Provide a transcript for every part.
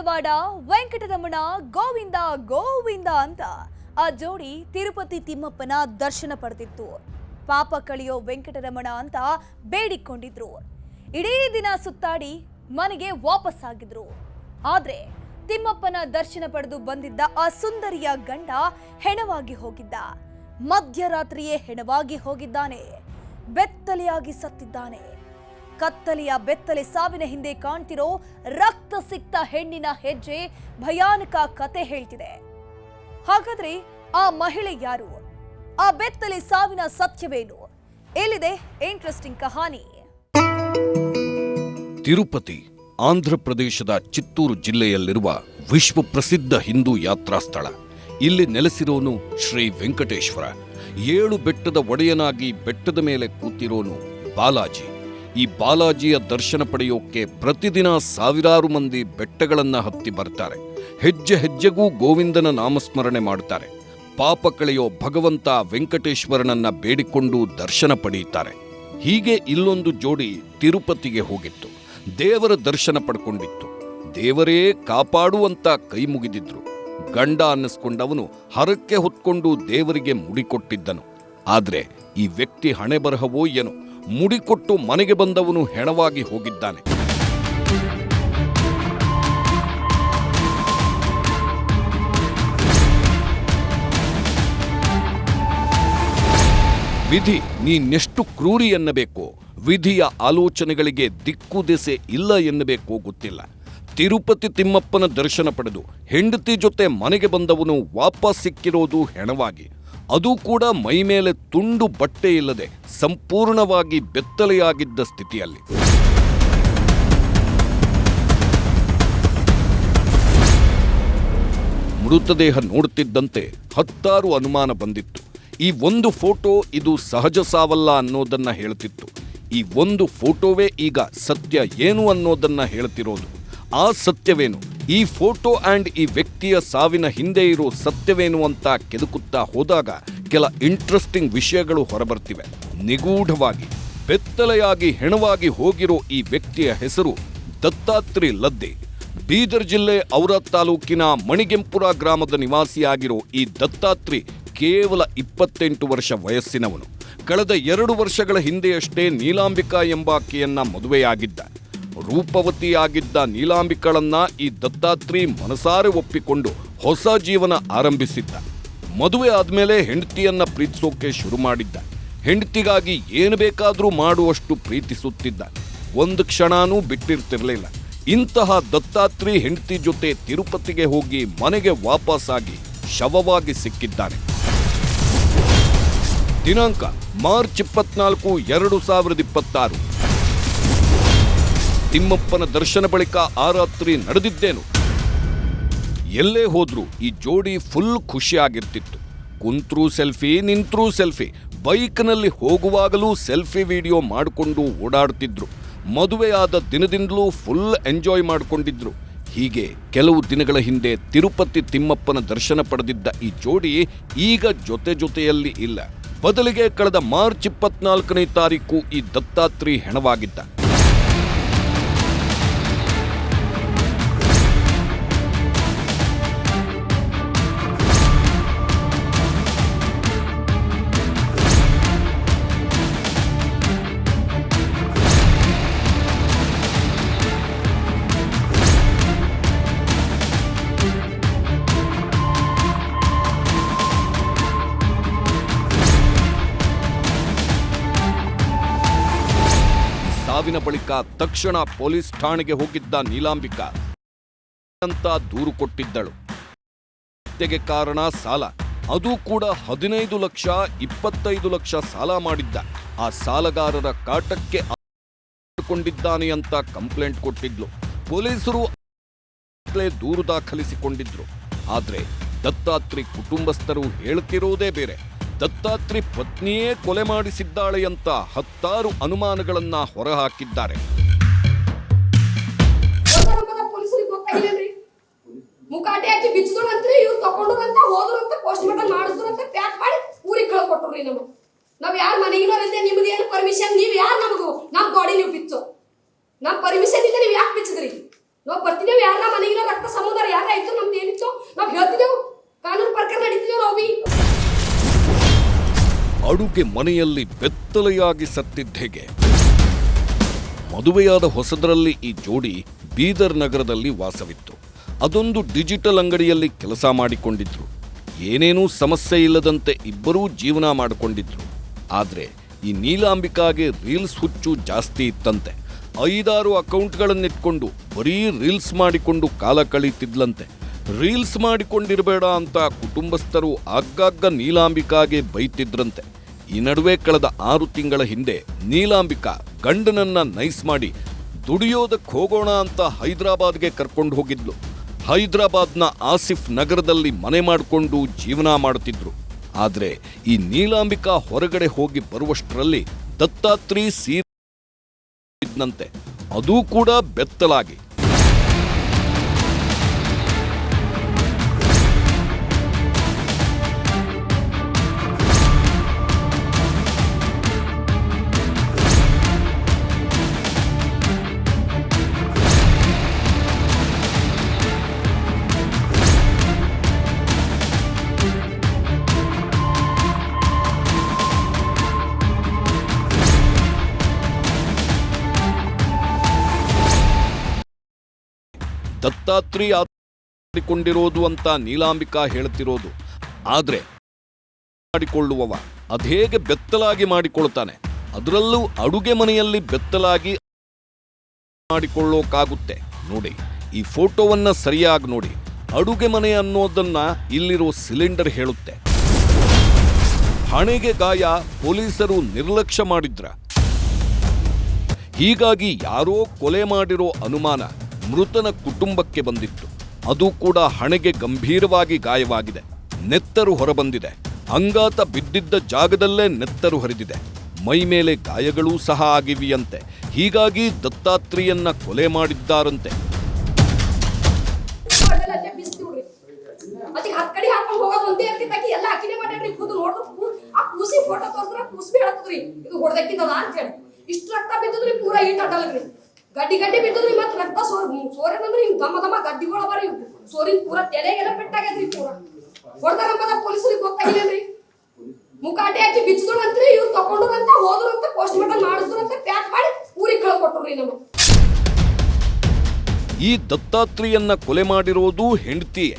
ಬೇಗವಾಡ ವೆಂಕಟರಮಣ ಗೋವಿಂದ ಗೋವಿಂದ ಅಂತ ಆ ಜೋಡಿ ತಿರುಪತಿ ತಿಮ್ಮಪ್ಪನ ದರ್ಶನ ಪಡೆದಿತ್ತು. ಪಾಪ ಕಳಿಯೋ ವೆಂಕಟರಮಣ ಅಂತ ಬೇಡಿಕೊಂಡಿದ್ರು. ಇಡೀ ದಿನ ಸುತ್ತಾಡಿ ಮನೆಗೆ ವಾಪಸ್ಸಾಗಿದ್ರು. ಆದ್ರೆ ತಿಮ್ಮಪ್ಪನ ದರ್ಶನ ಪಡೆದು ಬಂದಿದ್ದ ಆ ಸುಂದರಿಯ ಗಂಡ ಹೆಣವಾಗಿ ಹೋಗಿದ್ದ. ಮಧ್ಯರಾತ್ರಿಯೇ ಹೆಣವಾಗಿ ಹೋಗಿದ್ದಾನೆ. ಬೆತ್ತಲೆಯಾಗಿ ಸತ್ತಿದ್ದಾನೆ. ಕತ್ತಲೆಯ ಬೆತ್ತಲೆ ಸಾವಿನ ಹಿಂದೆ ಕಾಣ್ತಿರೋ ರಕ್ತ ಸಿಕ್ತ ಹೆಣ್ಣಿನ ಹೆಜ್ಜೆ ಭಯಾನಕ ಕತೆ ಹೇಳ್ತಿದೆ. ಹಾಗಾದ್ರೆ ಆ ಮಹಿಳೆ ಯಾರು? ಆ ಬೆತ್ತಲೆ ಸಾವಿನ ಸತ್ಯವೇನು? ಎಲ್ಲಿದೆ ಇಂಟ್ರೆಸ್ಟಿಂಗ್ ಕಹಾನಿ. ತಿರುಪತಿ ಆಂಧ್ರ ಪ್ರದೇಶದ ಚಿತ್ತೂರು ಜಿಲ್ಲೆಯಲ್ಲಿರುವ ವಿಶ್ವ ಪ್ರಸಿದ್ಧ ಹಿಂದೂ ಯಾತ್ರಾ ಸ್ಥಳ. ಇಲ್ಲಿ ನೆಲೆಸಿರೋನು ಶ್ರೀ ವೆಂಕಟೇಶ್ವರ. 7 ಬೆಟ್ಟದ ಒಡೆಯನಾಗಿ ಬೆಟ್ಟದ ಮೇಲೆ ಕೂತಿರೋನು ಬಾಲಾಜಿ. ಈ ಬಾಲಾಜಿಯ ದರ್ಶನ ಪಡೆಯೋಕೆ ಪ್ರತಿದಿನ ಸಾವಿರಾರು ಮಂದಿ ಬೆಟ್ಟಗಳನ್ನ ಹತ್ತಿ ಬರ್ತಾರೆ. ಹೆಜ್ಜೆ ಹೆಜ್ಜೆಗೂ ಗೋವಿಂದನ ನಾಮಸ್ಮರಣೆ ಮಾಡುತ್ತಾರೆ. ಪಾಪ ಕಳೆಯೋ ಭಗವಂತ ವೆಂಕಟೇಶ್ವರನನ್ನ ಬೇಡಿಕೊಂಡು ದರ್ಶನ ಪಡೆಯುತ್ತಾರೆ. ಹೀಗೆ ಇಲ್ಲೊಂದು ಜೋಡಿ ತಿರುಪತಿಗೆ ಹೋಗಿತ್ತು. ದೇವರ ದರ್ಶನ ಪಡ್ಕೊಂಡಿತ್ತು. ದೇವರೇ ಕಾಪಾಡುವಂತ ಕೈ ಮುಗಿದಿದ್ರು. ಗಂಡ ಅನ್ನಿಸ್ಕೊಂಡವನು ಹರಕ್ಕೆ ಹೊತ್ಕೊಂಡು ದೇವರಿಗೆ ಮುಡಿಕೊಟ್ಟಿದ್ದನು. ಆದ್ರೆ ಈ ವ್ಯಕ್ತಿ ಹಣೆ ಬರಹವೋ ಏನೋ, ಮುಡಿಕೊಟ್ಟು ಮನೆಗೆ ಬಂದವನು ಹೆಣವಾಗಿ ಹೋಗಿದ್ದಾನೆ. ವಿಧಿ ನೀನೆಷ್ಟು ಕ್ರೂರಿ ಎನ್ನಬೇಕೋ, ವಿಧಿಯ ಆಲೋಚನೆಗಳಿಗೆ ದಿಕ್ಕು ದೆಸೆ ಇಲ್ಲ ಎನ್ನಬೇಕೋ ಗೊತ್ತಿಲ್ಲ. ತಿರುಪತಿ ತಿಮ್ಮಪ್ಪನ ದರ್ಶನ ಪಡೆದು ಹೆಂಡತಿ ಜೊತೆ ಮನೆಗೆ ಬಂದವನು ವಾಪಸ್ ಸಿಕ್ಕಿರೋದು ಹೆಣವಾಗಿ. ಅದು ಕೂಡ ಮೈಮೇಲೆ ತುಂಡು ಬಟ್ಟೆ ಇಲ್ಲದೆ ಸಂಪೂರ್ಣವಾಗಿ ಬೆತ್ತಲೆಯಾಗಿದ್ದ ಸ್ಥಿತಿಯಲ್ಲಿ. ಮೃತದೇಹ ನೋಡುತ್ತಿದ್ದಂತೆ 10 ಅನುಮಾನ ಬಂದಿತ್ತು. ಈ ಒಂದು ಫೋಟೋ ಇದು ಸಹಜ ಸಾವಲ್ಲ ಅನ್ನೋದನ್ನ ಹೇಳ್ತಿತ್ತು. ಈ ಒಂದು ಫೋಟೋವೇ ಈಗ ಸತ್ಯ ಏನು ಅನ್ನೋದನ್ನ ಹೇಳ್ತಿರೋದು. ಆ ಸತ್ಯವೇನು, ಈ ಫೋಟೋ ಆ್ಯಂಡ್ ಈ ವ್ಯಕ್ತಿಯ ಸಾವಿನ ಹಿಂದೆ ಇರೋ ಸತ್ಯವೇನು ಅಂತ ಕೆದಕುತ್ತಾ ಹೋದಾಗ ಕೆಲ ಇಂಟ್ರೆಸ್ಟಿಂಗ್ ವಿಷಯಗಳು ಹೊರಬರ್ತಿವೆ. ನಿಗೂಢವಾಗಿ ಬೆತ್ತಲೆಯಾಗಿ ಹೆಣವಾಗಿ ಹೋಗಿರೋ ಈ ವ್ಯಕ್ತಿಯ ಹೆಸರು ದತ್ತಾತ್ರಿ ಲದ್ದೆ. ಬೀದರ್ ಜಿಲ್ಲೆ ಔರಾದ್ ತಾಲೂಕಿನ ಮಣಿಗೆಂಪುರ ಗ್ರಾಮದ ನಿವಾಸಿಯಾಗಿರೋ ಈ ದತ್ತಾತ್ರಿ ಕೇವಲ 28 ವರ್ಷ ವಯಸ್ಸಿನವನು. ಕಳೆದ 2 ವರ್ಷಗಳ ಹಿಂದೆಯಷ್ಟೇ ನೀಲಾಂಬಿಕಾ ಎಂಬಾಕೆಯನ್ನ ಮದುವೆಯಾಗಿದ್ದ. ರೂಪವತಿಯಾಗಿದ್ದ ನೀಲಾಂಬಿಕಳನ್ನ ಈ ದತ್ತಾತ್ರಿ ಮನಸಾರೆ ಒಪ್ಪಿಕೊಂಡು ಹೊಸ ಜೀವನ ಆರಂಭಿಸಿದ್ದ. ಮದುವೆ ಆದ್ಮೇಲೆ ಹೆಂಡತಿಯನ್ನ ಪ್ರೀತಿಸೋಕೆ ಶುರು ಮಾಡಿದ್ದ. ಹೆಂಡತಿಗಾಗಿ ಏನು ಬೇಕಾದ್ರೂ ಮಾಡುವಷ್ಟು ಪ್ರೀತಿಸುತ್ತಿದ್ದ. ಒಂದು ಕ್ಷಣನೂ ಬಿಟ್ಟಿರ್ತಿರ್ಲಿಲ್ಲ. ಇಂತಹ ದತ್ತಾತ್ರಿ ಹೆಂಡತಿ ಜೊತೆ ತಿರುಪತಿಗೆ ಹೋಗಿ ಮನೆಗೆ ವಾಪಸ್ಸಾಗಿ ಶವವಾಗಿ ಸಿಕ್ಕಿದ್ದಾನೆ. ದಿನಾಂಕ ಮಾರ್ಚ್ 24, 2026. ತಿಮ್ಮಪ್ಪನ ದರ್ಶನ ಬಳಿಕ ಆ ರಾತ್ರಿ ನಡೆದಿದ್ದೇನು? ಎಲ್ಲೇ ಹೋದ್ರೂ ಈ ಜೋಡಿ ಫುಲ್ ಖುಷಿಯಾಗಿರ್ತಿತ್ತು. ಕುಂತ್ರೂ ಸೆಲ್ಫಿ, ನಿಂತ್ರೂ ಸೆಲ್ಫಿ. ಬೈಕ್ನಲ್ಲಿ ಹೋಗುವಾಗಲೂ ಸೆಲ್ಫಿ ವಿಡಿಯೋ ಮಾಡಿಕೊಂಡು ಓಡಾಡ್ತಿದ್ರು. ಮದುವೆಯಾದ ದಿನದಿಂದಲೂ ಫುಲ್ ಎಂಜಾಯ್ ಮಾಡಿಕೊಂಡಿದ್ರು. ಹೀಗೆ ಕೆಲವು ದಿನಗಳ ಹಿಂದೆ ತಿರುಪತಿ ತಿಮ್ಮಪ್ಪನ ದರ್ಶನ ಪಡೆದಿದ್ದ ಈ ಜೋಡಿ ಈಗ ಜೊತೆಯಲ್ಲಿ ಇಲ್ಲ. ಬದಲಿಗೆ ಕಳೆದ ಮಾರ್ಚ್ 24ನೇ ತಾರೀಕು ಈ ದತ್ತಾತ್ರಿ ಹೆಣವಾಗಿದ್ದ. ಸಾವಿನ ಬಳಿಕ ತಕ್ಷಣ ಪೊಲೀಸ್ ಠಾಣೆಗೆ ಹೋಗಿದ್ದ ನೀಲಾಂಬಿಕಾ ಅಂತ ದೂರು ಕೊಟ್ಟಿದ್ದಳು. ಹತ್ಯೆಗೆ ಕಾರಣ ಸಾಲ, ಅದು ಕೂಡ 15 ಲಕ್ಷ 25 ಲಕ್ಷ ಸಾಲ ಮಾಡಿದ್ದ. ಆ ಸಾಲಗಾರರ ಕಾಟಕ್ಕೆ ಕೊಂಡಿದ್ದಾನೆ ಅಂತ ಕಂಪ್ಲೇಂಟ್ ಕೊಟ್ಟಿದ್ಲು. ಪೊಲೀಸರು ದೂರು ದಾಖಲಿಸಿಕೊಂಡಿದ್ರು. ಆದ್ರೆ ದತ್ತಾತ್ರಿ ಕುಟುಂಬಸ್ಥರು ಹೇಳ್ತಿರೋದೇ ಬೇರೆ. ದತ್ತಾತ್ರಿ ಪತ್ನಿಯೇ ಕೊಲೆ ಮಾಡಿಸಿದ್ದಾಳೆ ಅಂತ 10 ಅನುಮಾನಗಳನ್ನ ಹೊರಹಾಕಿದ್ದಾರೆ. ಮುಖಾಟಿ ಹಾಕಿ ಬಿಚ್ಚಿದ್ರಂತ್ರಿ, ಇವ್ರು ತಗೊಂಡ್ರಂತ ಹೋದ್ರಂತ ಪೋಸ್ಟ್ ಮಾರ್ಟಮ್ ಮಾಡಿದ್ರಂತ ಪ್ಯಾಕ್ ಮಾಡಿ ಊರಿಗೆ ಕಳ್ಕೊಟ್ರಿ. ನಾವ್ ಯಾರ ಮನೆಗಿನೋರಿದ್ದೆ, ನಿಮ್ದು ಏನು ಪರ್ಮಿಷನ್? ನೀವ್ ಯಾರು ನಮಗೂ ನಮ್ ಗಾಡಿ ನೀವು ಬಿಚ್ಚೋ? ನಮ್ ಪರ್ಮಿಷನ್ ಇದ್ರೆ ನೀವ್ ಯಾಕೆ ಬಿಚ್ಚಿದ್ರಿ? ನಾವು ಬರ್ತಿದ್ದೇವೆ, ಯಾರ ಮನೆಗಿನ ರಕ್ತ ಸಂಬಂಧ ಯಾರ ಇತ್ತು ನಮ್ದು ಏನಿತ್ತು ನಾವು ಹೇಳ್ತಿದ್ದೆವು, ಕಾನೂನು ಪ್ರಕಾರ ನಡೀತಿದ್ದೇವೆ ನಾವು ಬಿ. ಅಡುಗೆ ಮನೆಯಲ್ಲಿ ಬೆತ್ತಲೆಯಾಗಿ ಸತ್ತಿದ್ದೇಗೆ. ಮದುವೆಯಾದ ಹೊಸದರಲ್ಲಿ ಈ ಜೋಡಿ ಬೀದರ್ ನಗರದಲ್ಲಿ ವಾಸವಿತ್ತು. ಅದೊಂದು ಡಿಜಿಟಲ್ ಅಂಗಡಿಯಲ್ಲಿ ಕೆಲಸ ಮಾಡಿಕೊಂಡಿದ್ರು. ಏನೇನೂ ಸಮಸ್ಯೆ ಇಲ್ಲದಂತೆ ಇಬ್ಬರೂ ಜೀವನ ಮಾಡಿಕೊಂಡಿದ್ರು. ಆದರೆ ಈ ನೀಲಾಂಬಿಕಾಗೆ ರೀಲ್ಸ್ ಹುಚ್ಚು ಜಾಸ್ತಿ ಇತ್ತಂತೆ. 5-6 ಅಕೌಂಟ್ಗಳನ್ನಿಟ್ಕೊಂಡು ಬರೀ ರೀಲ್ಸ್ ಮಾಡಿಕೊಂಡು ಕಾಲ ಕಳೀತಿದ್ಲಂತೆ. ರೀಲ್ಸ್ ಮಾಡಿಕೊಂಡಿರಬೇಡ ಅಂತ ಕುಟುಂಬಸ್ಥರು ಆಗಾಗ ನೀಲಾಂಬಿಕಾಗೆ ಬೈತಿದ್ರಂತೆ. ಈ ನಡುವೆ ಕಳೆದ 6 ತಿಂಗಳ ಹಿಂದೆ ನೀಲಾಂಬಿಕಾ ಗಂಡನನ್ನ ನೈಸ್ ಮಾಡಿ ದುಡಿಯೋದಕ್ಕೆ ಹೋಗೋಣ ಅಂತ ಹೈದರಾಬಾದ್ಗೆ ಕರ್ಕೊಂಡು ಹೋಗಿದ್ಲು. ಹೈದರಾಬಾದ್ನ ಆಸಿಫ್ ನಗರದಲ್ಲಿ ಮನೆ ಮಾಡಿಕೊಂಡು ಜೀವನ ಮಾಡುತ್ತಿದ್ರು. ಆದರೆ ಈ ನೀಲಾಂಬಿಕಾ ಹೊರಗಡೆ ಹೋಗಿ ಬರುವಷ್ಟರಲ್ಲಿ ದತ್ತಾತ್ರಿ ಸೀರಿದಂತೆ, ಅದೂ ಕೂಡ ಬೆತ್ತಲಾಗಿ. ದತ್ತಾತ್ರಿ ಮಾಡಿಕೊಂಡಿರೋದು ಅಂತ ನೀಲಾಂಬಿಕಾ ಹೇಳ್ತಿರೋದು. ಆದ್ರೆ ಮಾಡಿಕೊಳ್ಳುವವ ಅದೇಗೆ ಬೆತ್ತಲಾಗಿ ಮಾಡಿಕೊಳ್ತಾನೆ? ಅದರಲ್ಲೂ ಅಡುಗೆ ಮನೆಯಲ್ಲಿ ಬೆತ್ತಲಾಗಿ ಮಾಡಿಕೊಳ್ಳೋಕಾಗುತ್ತೆ? ನೋಡಿ, ಈ ಫೋಟೋವನ್ನ ಸರಿಯಾಗಿ ನೋಡಿ. ಅಡುಗೆ ಮನೆ ಅನ್ನೋದನ್ನ ಇಲ್ಲಿರೋ ಸಿಲಿಂಡರ್ ಹೇಳುತ್ತೆ. ಹಣೆಗೆ ಗಾಯ, ಪೊಲೀಸರು ನಿರ್ಲಕ್ಷ್ಯ ಮಾಡಿದ್ರ. ಹೀಗಾಗಿ ಯಾರೋ ಕೊಲೆ ಮಾಡಿರೋ ಅನುಮಾನ ಮೃತನ ಕುಟುಂಬಕ್ಕೆ ಬಂದಿತ್ತು. ಅದು ಕೂಡ ಹಣೆಗೆ ಗಂಭೀರವಾಗಿ ಗಾಯವಾಗಿದೆ. ನೆತ್ತರು ಹೊರಬಂದಿದೆ. ಅಂಗಾತ ಬಿದ್ದಿದ್ದ ಜಾಗದಲ್ಲೇ ನೆತ್ತರು ಹರಿದಿದೆ. ಮೈ ಮೇಲೆ ಗಾಯಗಳೂ ಸಹ ಆಗಿವೆಯಂತೆ. ಹೀಗಾಗಿ ದತ್ತಾತ್ರಿಯನ್ನ ಕೊಲೆ ಮಾಡಿದ್ದಾರಂತೆ. ಇಷ್ಟು ರಕ್ತ ಬಿದ್ದದ್ರಿ, ಪೂರಾ ಈಟ್ ಅಡ್ಡಲ್ರಿ, ಗಡ್ಡಿ ಗಡ್ಡಿ ಬಿದ್ದದ್ರಿ. ಮತ್ ರಕ್ತ ಸೋರೇನಂದ್ರೆ ಹಿಂಗ್ ದಮ ದಮ ಗದ್ದಿಗಳ ಬರೀ ಸೋರಿನ ಪೂರಾ ತಲೆಗೆಲ್ಲ ಪೆಟ್ಟಾಗ್ಯದ್ರಿ. ಪೂರಾ ಹೊಡೆದಾರಂಬದ ಪೊಲೀಸರಿಗೆ ಗೊತ್ತಾಗಿಲ್ರಿ. ಮುಖ ಅಡ್ಡಿ ಹಾಕಿ ಬಿಚ್ಚಿದ್ರಂತ್ರಿ. ಇವ್ರು ತಕೊಂಡ್ರಂತ ಹೋದ್ರಂತ ಪೋಸ್ಟ್ ಮಾರ್ಟಮ್ ಮಾಡಿದ್ರಂತ ಪ್ಯಾಕ್ ಮಾಡಿ ಊರಿಗೆ ಕಳ್ಕೊಟ್ರಿ ನಮಗೆ. ಈ ದತ್ತಾತ್ರಿಯನ್ನ ಕೊಲೆ ಮಾಡಿರೋದು ಹೆಂಡತಿಯೇ.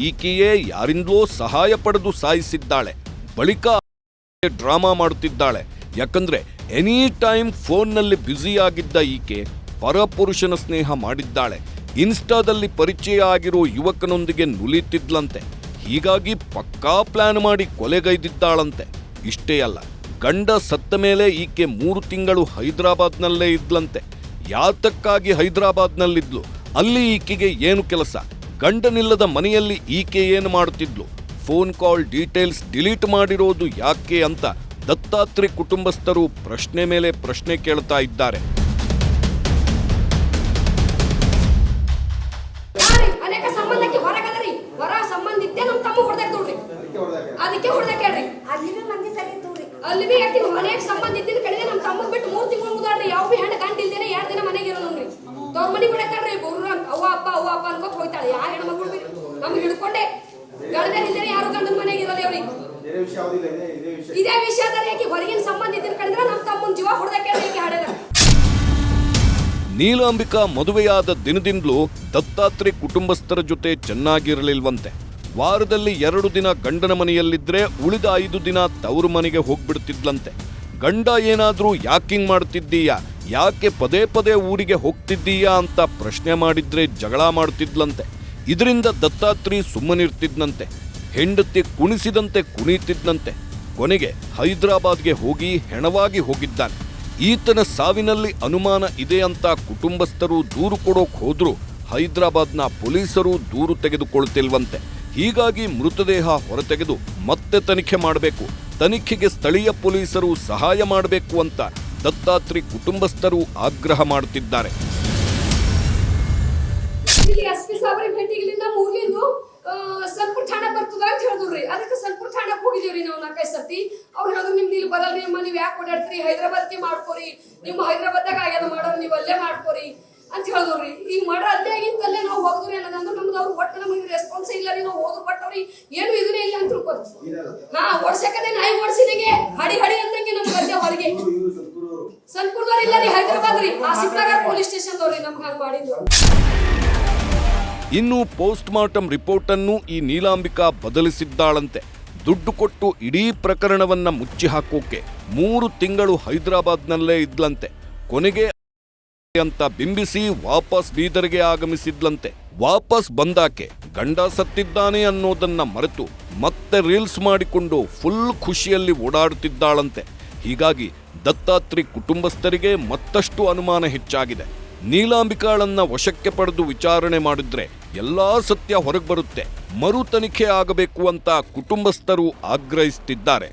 ಈಕೆಯೇ ಯಾರಿಂದಲೋ ಸಹಾಯ ಪಡೆದು ಸಾಯಿಸಿದ್ದಾಳೆ. ಬಳಿಕ ಡ್ರಾಮಾ ಮಾಡುತ್ತಿದ್ದಾಳೆ. ಯಾಕಂದ್ರೆ ಎನಿ ಟೈಮ್ ಫೋನ್ನಲ್ಲಿ ಬ್ಯುಸಿಯಾಗಿದ್ದ ಈಕೆ ಪರಪುರುಷನ ಸ್ನೇಹ ಮಾಡಿದ್ದಾಳೆ. ಇನ್ಸ್ಟಾದಲ್ಲಿ ಪರಿಚಯ ಆಗಿರೋ ಯುವಕನೊಂದಿಗೆ ನುಲಿತಿದ್ಲಂತೆ. ಹೀಗಾಗಿ ಪಕ್ಕಾ ಪ್ಲಾನ್ ಮಾಡಿ ಕೊಲೆಗೈದಿದ್ದಾಳಂತೆ. ಇಷ್ಟೇ ಅಲ್ಲ, ಗಂಡ ಸತ್ತ ಮೇಲೆ ಈಕೆ 3 ತಿಂಗಳು ಹೈದರಾಬಾದ್ನಲ್ಲೇ ಇದ್ಲಂತೆ. ಯಾತಕ್ಕಾಗಿ ಹೈದರಾಬಾದ್ನಲ್ಲಿದ್ಲು? ಅಲ್ಲಿ ಈಕೆಗೆ ಏನು ಕೆಲಸ? ಗಂಡನಿಲ್ಲದ ಮನೆಯಲ್ಲಿ ಈಕೆ ಏನು ಮಾಡುತ್ತಿದ್ಲು? ಫೋನ್ ಕಾಲ್ ಡೀಟೇಲ್ಸ್ ಡಿಲೀಟ್ ಮಾಡಿರೋದು ಯಾಕೆ ಅಂತ ದತ್ತಾತ್ರಿ ಕುಟುಂಬಸ್ಥರು ಪ್ರಶ್ನೆ ಮೇಲೆ ಪ್ರಶ್ನೆ ಕೇಳ್ತಾ ಇದ್ದಾರೆ. ಅನೇಕ ಸಂಬಂಧಕ್ಕೆ ಹೊರಗದರಿ, ಹೊರ ಸಂಬಂಧ ಇದ್ದೇ ನಮ್ಮ ತಮ್ಮ ಹೊಡೆದಾಕ ನೋಡ್ರಿ, ಅದಕ್ಕೆ ಹೊಡೆದಾಕ ಹೇಳ್ರಿ. ಅಲ್ಲಿ ಬಿ ಯಾಕೆ ಅನೇಕ ಸಂಬಂಧ ಇದ್ದಿನ ಕಡೆಗೆ ನಮ್ಮ ತಮ್ಮ ಬಿಟ್ಟು 3 ತಿಂಗಳು ಮುದಾಡ್ರಿ. ಯಾವ ಬಿ ಹೆಣ್ಣು ಗಂಡ ಇಲ್ದೇನೆ 2 ದಿನ ಮನೆಗೆ ಇರೋ ನೋಡ್ರಿ. ತವ್ರ ಮನೆಗೆ ಹೊಡಕಾಡ್ರಿ. ಅವ್ವ ಅಪ್ಪ ಅನ್ಕೋತ ಹೋಯ್ತಾಳೆ. ಯಾರ ಹೆಣ್ಮಕ್ಳು ಬಿ ನಮ್ಗೆ ಹಿಡ್ಕೊಂಡೆ ಗಂಡ ಇಲ್ದೇನೆ ಯಾರು ಗಂಡನ ಮನೆಗೆ ಇರೋದೇ ಅವ್ರಿಗೆ. ಇದೇ ವಿಷಯದಲ್ಲಿ ಯಾಕೆ ಹೊರಗಿನ ಸಂಬಂಧ ಇದ್ದಿನ ಕಡೆದ್ರೆ ನಮ್ಮ ತಮ್ಮನ ಜೀವ ಹೊಡೆದಾಕ ಹೇಳ್ರಿ ಹಾಡದ. ನೀಲಾಂಬಿಕಾ ಮದುವೆಯಾದ ದಿನದಿಂದಲೂ ದತ್ತಾತ್ರಿ ಕುಟುಂಬಸ್ಥರ ಜೊತೆ ಚೆನ್ನಾಗಿರಲಿಲ್ವಂತೆ. ವಾರದಲ್ಲಿ 2 ದಿನ ಗಂಡನ ಮನೆಯಲ್ಲಿದ್ರೆ ಉಳಿದ 5 ದಿನ ತವರು ಮನೆಗೆ ಹೋಗ್ಬಿಡ್ತಿದ್ಲಂತೆ. ಗಂಡ ಏನಾದ್ರೂ ಯಾಕಿಂಗ್ ಮಾಡ್ತಿದ್ದೀಯಾ, ಯಾಕೆ ಪದೇ ಪದೇ ಊರಿಗೆ ಹೋಗ್ತಿದ್ದೀಯಾ ಅಂತ ಪ್ರಶ್ನೆ ಮಾಡಿದ್ರೆ ಜಗಳ ಮಾಡ್ತಿದ್ಲಂತೆ. ಇದರಿಂದ ದತ್ತಾತ್ರಿ ಸುಮ್ಮನಿರ್ತಿದ್ನಂತೆ. ಹೆಂಡತಿ ಕುಣಿಸಿದಂತೆ ಕುಣಿತಿದ್ನಂತೆ. ಕೊನೆಗೆ ಹೈದರಾಬಾದ್ಗೆ ಹೋಗಿ ಹೆಣವಾಗಿ ಹೋಗಿದ್ದಾನೆ. ಈತನ ಸಾವಿನಲ್ಲಿ ಅನುಮಾನ ಇದೆ ಅಂತ ಕುಟುಂಬಸ್ಥರು ದೂರು ಕೊಡೋಕ್ ಹೋದ್ರು ಹೈದರಾಬಾದ್ನ ಪೊಲೀಸರು ದೂರು ತೆಗೆದುಕೊಳ್ತಿಲ್ವಂತೆ. ಹೀಗಾಗಿ ಮೃತದೇಹ ಹೊರತೆಗೆದು ಮತ್ತೆ ತನಿಖೆ ಮಾಡಬೇಕು, ತನಿಖೆಗೆ ಸ್ಥಳೀಯ ಪೊಲೀಸರು ಸಹಾಯ ಮಾಡಬೇಕು ಅಂತ ದತ್ತಾತ್ರಿ ಕುಟುಂಬಸ್ಥರು ಆಗ್ರಹ ಮಾಡುತ್ತಿದ್ದಾರೆ. ಎಸ್ಪಿ ಸಾಬ್ರಿಗೆ ಭೇಟಿಗಿಲ್ಲ, ನಮ್ಮ ಊರ್ಲಿಂದು ಸನ್ಪುರ್ ಠಾಣೆ ಬರ್ತದ ಅಂತ ಹೇಳಿದ್ರಿ. ಅದಕ್ಕೆ ಸನ್ಪುರ್ ಠಾಣೆಗೆ ಹೋಗಿದ್ದೀವ್ರಿ ನಾವು 4-5 ಸರ್ತಿ. ಅವ್ರು ಹೇಳಿದ್ರು ನಿಮ್ದು ಇಲ್ಲಿ ಬರಲ್ರಿ, ನೀವು ಯಾಕೆ ಓಡಾಡ್ತೀರಿ, ಹೈದರಾಬಾದ್ಗೆ ಮಾಡ್ಕೋರಿ, ನಿಮ್ಮ ಹೈದರಾಬಾದ್ದಾಗ ಆಗ್ಯದ ಮಾಡೋರು ನೀವು ಅಲ್ಲೇ ಮಾಡ್ಕೋರಿ ಅಂತ ಹೇಳಿದ್ರಿ. ಈಗ ಮರ್ಡರ್ ಅಲ್ಲೇ ಆಗಿತ್ತಲ್ಲೇ ನಾವು ಹೋಗಿದ್ರಿ ಅನ್ನೋದಂದ್ರೆ ನಮ್ದು ಅವ್ರು ಒಟ್ಟು ನಮಗೆ ರೆಸ್ಪಾನ್ಸ್ ಇಲ್ಲ ರೀ. ನಾವು ಹೋದ್ರು ಬಟ್ ಅವ್ರಿಗೆ ಏನು ಇದನ್ನೇ ಇಲ್ಲ ಅಂತ ತಿಳ್ಕೊತ ಓಡ್ಸಕದೆ ನಾಯಿ ಓಡಿಸಿದಂಗೆ ಹಡಿ ಅಂದಂಗೆ ನಮ್ಗೆ ಅಲ್ಲೇ ಹೊರಗೆ ಸನ್ಪುರದವ್ರು ಇಲ್ಲ ರೀ, ಹೈದರಾಬಾದ್ ರೀ, ಆಸಿಫ್ ನಗರ್ ಪೊಲೀಸ್ ಸ್ಟೇಷನ್ದವ್ರಿ ನಮ್ಗೆ ಹಂಗೆ ಮಾಡಿದ್ರು. ಇನ್ನು ಪೋಸ್ಟ್ ಮಾರ್ಟಮ್ ರಿಪೋರ್ಟ್ ಅನ್ನು ಈ ನೀಲಾಂಬಿಕಾ ಬದಲಿಸಿದ್ದಾಳಂತೆ. ದುಡ್ಡು ಕೊಟ್ಟು ಇಡೀ ಪ್ರಕರಣವನ್ನ ಮುಚ್ಚಿ ಹಾಕೋಕೆ 3 ತಿಂಗಳು ಹೈದರಾಬಾದ್ನಲ್ಲೇ ಇದ್ಲಂತೆ. ಕೊನೆಗೆ ಅಂತ ಬಿಂಬಿಸಿ ವಾಪಸ್ ಬೀದರ್ಗೆ ಆಗಮಿಸಿದ್ಲಂತೆ. ವಾಪಸ್ ಬಂದಾಕೆ ಗಂಡ ಸತ್ತಿದ್ದಾನೆ ಅನ್ನೋದನ್ನ ಮರೆತು ಮತ್ತೆ ರೀಲ್ಸ್ ಮಾಡಿಕೊಂಡು ಫುಲ್ ಖುಷಿಯಲ್ಲಿ ಓಡಾಡುತ್ತಿದ್ದಾಳಂತೆ. ಹೀಗಾಗಿ ದತ್ತಾತ್ರಿ ಕುಟುಂಬಸ್ಥರಿಗೆ ಮತ್ತಷ್ಟು ಅನುಮಾನ ಹೆಚ್ಚಾಗಿದೆ. ನೀಲಾಂಬಿಕಾಳನ್ನ ವಶಕ್ಕೆ ಪಡೆದು ವಿಚಾರಣೆ ಮಾಡಿದ್ರೆ ಎಲ್ಲಾ ಸತ್ಯ ಹೊರಗೆ ಬರುತ್ತೆ. ಮರು ತನಿಖೆ ಆಗಬೇಕು ಅಂತ ಕುಟುಂಬಸ್ಥರು ಆಗ್ರಹಿಸುತ್ತಿದ್ದಾರೆ.